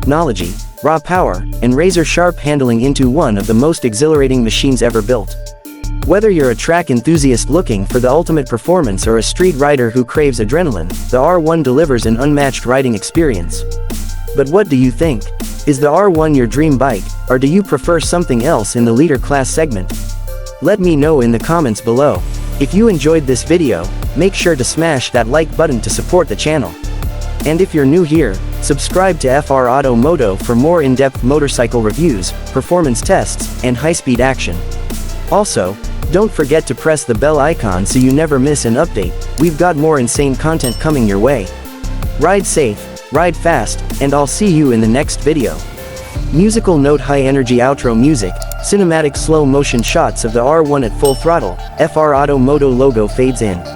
technology, raw power, and razor-sharp handling into one of the most exhilarating machines ever built. Whether you're a track enthusiast looking for the ultimate performance or a street rider who craves adrenaline, the R1 delivers an unmatched riding experience. But what do you think? Is the R1 your dream bike, or do you prefer something else in the leader class segment? Let me know in the comments below. If you enjoyed this video, make sure to smash that like button to support the channel. And if you're new here, subscribe to FR Auto Moto for more in-depth motorcycle reviews, performance tests, and high-speed action. Also, don't forget to press the bell icon so you never miss an update. We've got more insane content coming your way. Ride safe, ride fast, and I'll see you in the next video. Musical note: high energy outro music, cinematic slow motion shots of the R1 at full throttle, FR Auto Moto logo fades in.